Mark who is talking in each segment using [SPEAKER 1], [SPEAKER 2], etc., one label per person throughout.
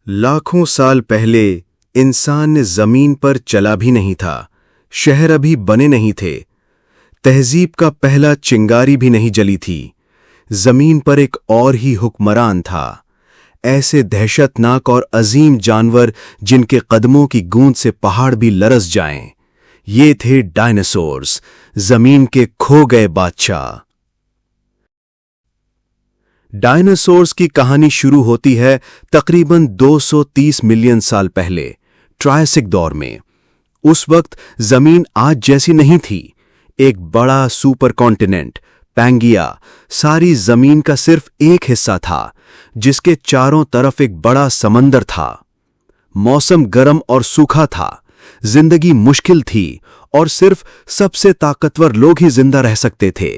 [SPEAKER 1] लाखों साल पहले इंसान ने जमीन पर चला भी नहीं था, शहर अभी बने नहीं थे, तहजीब का पहला चिंगारी भी नहीं जली थी। जमीन पर एक और ही हुक्मरान था। ऐसे दहशतनाक और अजीम जानवर जिनके कदमों की गूंज से पहाड़ भी लरस जाएं। ये थे डायनासोर्स, जमीन के खो गए बादशाह। डायनासोर्स की कहानी शुरू होती है तकरीबन 230 मिलियन साल पहले, ट्रायसिक दौर में। उस वक्त जमीन आज जैसी नहीं थी। एक बड़ा सुपर कॉन्टिनेंट पैंगिया सारी जमीन का सिर्फ एक हिस्सा था, जिसके चारों तरफ एक बड़ा समंदर था। मौसम गर्म और सूखा था, जिंदगी मुश्किल थी और सिर्फ सबसे ताकतवर लोग ही जिंदा रह सकते थे।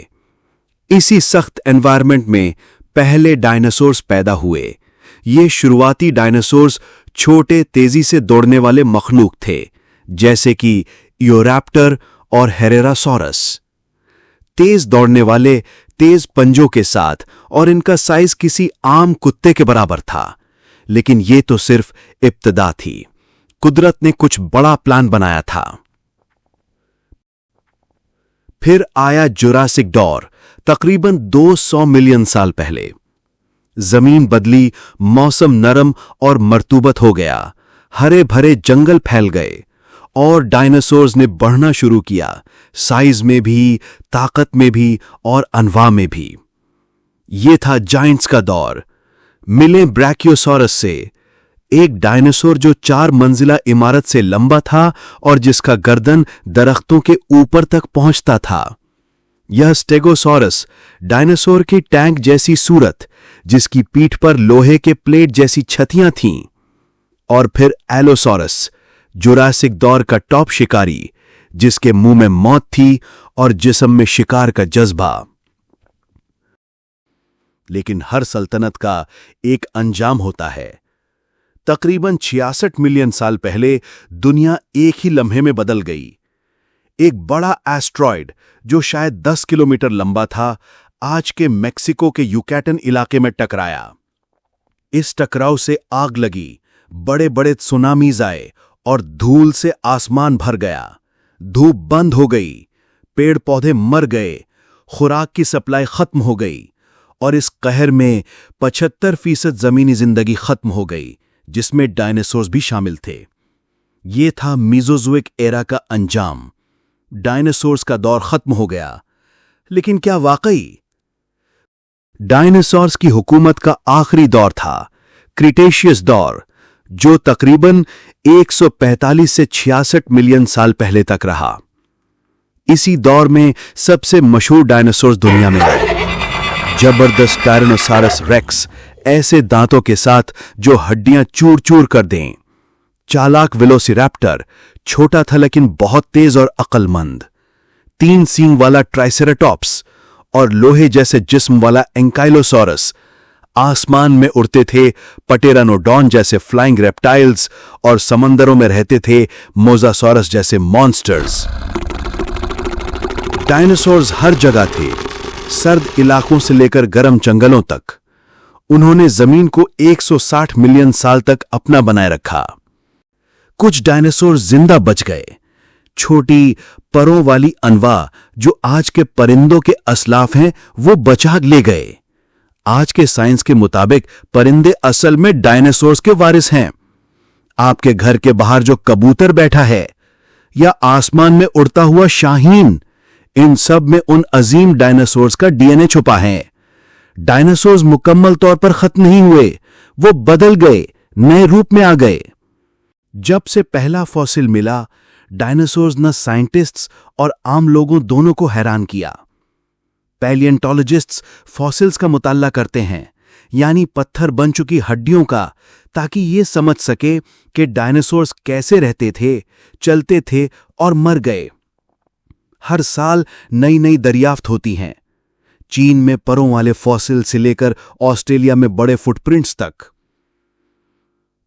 [SPEAKER 1] इसी सख्त एनवायरनमेंट में पहले डायनासोर्स पैदा हुए। ये शुरुआती डायनासोर्स छोटे, तेजी से दौड़ने वाले मखलूक थे, जैसे कि ईओरैप्टर और हेरेरासोरस। तेज दौड़ने वाले, तेज पंजों के साथ, और इनका साइज किसी आम कुत्ते के बराबर था। लेकिन ये तो सिर्फ इब्तिदा थी। कुदरत ने कुछ बड़ा प्लान बनाया था। फिर आया जुरासिक दौर, तकरीबन 200 मिलियन साल पहले। जमीन बदली, मौसम नरम और मर्तूबत हो गया, हरे भरे जंगल फैल गए और डायनासोर्स ने बढ़ना शुरू किया, साइज में भी, ताकत में भी और अनवा में भी। ये था जायंट्स का दौर। मिले ब्रैकियोसॉरस से, एक डायनासोर जो 4 मंजिला इमारत से लंबा था और जिसका गर्दन दरख्तों के ऊपर तक पहुंचता था। यह स्टेगोसॉरस, डायनासोर की टैंक जैसी सूरत, जिसकी पीठ पर लोहे के प्लेट जैसी छतियां थीं। और फिर एलोसॉरस, जुरासिक दौर का टॉप शिकारी, जिसके मुंह में मौत थी और जिस्म में शिकार का जज्बा। लेकिन हर सल्तनत का एक अंजाम होता है। तकरीबन 66 मिलियन साल पहले दुनिया एक ही लम्हे में बदल गई। एक बड़ा एस्ट्रॉयड जो शायद 10 किलोमीटर लंबा था, आज के मेक्सिको के युकैटन इलाके में टकराया। इस टकराव से आग लगी, बड़े बड़े सुनामीज आए और धूल से आसमान भर गया। धूप बंद हो गई, पेड़ पौधे मर गए, खुराक की सप्लाई खत्म हो गई और इस कहर में 75% जमीनी जिंदगी खत्म हो गई, जिसमें डायनासोर्स भी शामिल थे। यह था मीजोजोइक एरा का अंजाम। डायनासोर्स का दौर खत्म हो गया। लेकिन क्या वाकई डायनासोर्स की हुकूमत का आखिरी दौर था क्रिटेशियस दौर, जो तकरीबन 145 से 66 मिलियन साल पहले तक रहा। इसी दौर में सबसे मशहूर डायनासोर्स दुनिया में आए। जबरदस्त टायरेनोसॉरस रेक्स, ऐसे दांतों के साथ जो हड्डियां चूर चूर कर दें। चालाक वेलोसिरैप्टर, छोटा था लेकिन बहुत तेज और अक्लमंद। 3 सींग वाला ट्राइसेराटॉप्स और लोहे जैसे जिस्म वाला एंकाइलोसॉरस। आसमान में उड़ते थे पटेरानोडॉन जैसे फ्लाइंग रेप्टाइल्स और समंदरों में रहते थे मोजासॉरस जैसे मॉन्स्टर्स। डायनासोर्स हर जगह थे, सर्द इलाकों से लेकर गर्म जंगलों तक। उन्होंने जमीन को 160 मिलियन साल तक अपना बनाए रखा। कुछ डायनासोर जिंदा बच गए। छोटी परों वाली अनवा जो आज के परिंदों के असलाफ हैं, वो बचा ले गए। आज के साइंस के मुताबिक परिंदे असल में डायनासोर्स के वारिस हैं। आपके घर के बाहर जो कबूतर बैठा है या आसमान में उड़ता हुआ शाहीन, इन सब में उन अजीम डायनासोर्स का डीएनए छुपा है। डायनासोर्स मुकम्मल तौर पर खत्म नहीं हुए, वो बदल गए, नए रूप में आ गए। जब से पहला फॉसिल मिला, डायनासोर्स न साइंटिस्ट्स और आम लोगों दोनों को हैरान किया। पैलियंटोलॉजिस्ट्स फॉसिल्स का मुताल्ला करते हैं, यानी पत्थर बन चुकी हड्डियों का, ताकि ये समझ सके कि डायनासोर्स कैसे रहते थे, चलते थे और मर गए। हर साल नई नई दरियाफ्त होती हैं, चीन में परों वाले फॉसिल से लेकर ऑस्ट्रेलिया में बड़े फुटप्रिंट्स तक।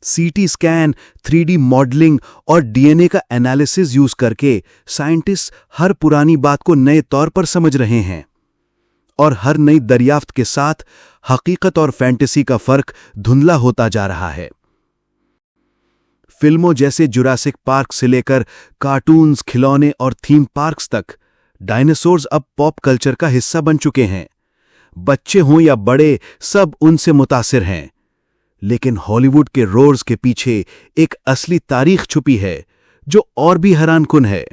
[SPEAKER 1] सीटी स्कैन, 3D मॉडलिंग और डीएनए का एनालिसिस यूज करके साइंटिस्ट हर पुरानी बात को नए तौर पर समझ रहे हैं। और हर नई दरियाफ्त के साथ हकीकत और फैंटेसी का फर्क धुंधला होता जा रहा है। फिल्मों जैसे जुरासिक पार्क से लेकर कार्टून्स, खिलौने और थीम पार्क्स तक डायनासोर्स अब पॉप कल्चर का हिस्सा बन चुके हैं। बच्चे हों या बड़े, सब उनसे मुतासिर हैं। लेकिन हॉलीवुड के रोर्स के पीछे एक असली तारीख छुपी है जो और भी हैरानकुन है।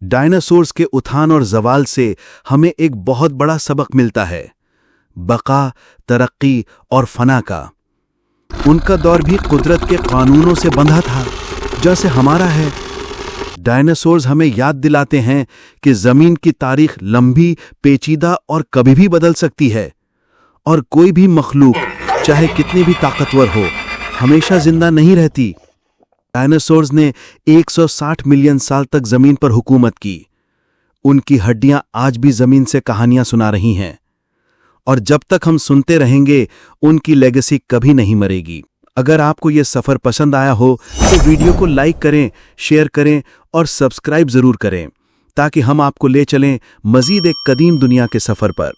[SPEAKER 1] डायनासोर्स के उत्थान और जवाल से हमें एक बहुत बड़ा सबक मिलता है, बका, तरक्की और फना का। उनका दौर भी कुदरत के कानूनों से बंधा था, जैसे हमारा है। डायनासोर्स हमें याद दिलाते हैं कि जमीन की तारीख लंबी, पेचीदा और कभी भी बदल सकती है, और कोई भी मखलूक, चाहे कितनी भी ताकतवर हो, हमेशा जिंदा नहीं रहती। डायनासोर्स ने 160 मिलियन साल तक जमीन पर हुकूमत की। उनकी हड्डियां आज भी जमीन से कहानियां सुना रही हैं, और जब तक हम सुनते रहेंगे उनकी लेगेसी कभी नहीं मरेगी। अगर आपको यह सफर पसंद आया हो तो वीडियो को लाइक करें, शेयर करें और सब्सक्राइब जरूर करें, ताकि हम आपको ले चलें मजीद एक कदीम दुनिया के सफर पर।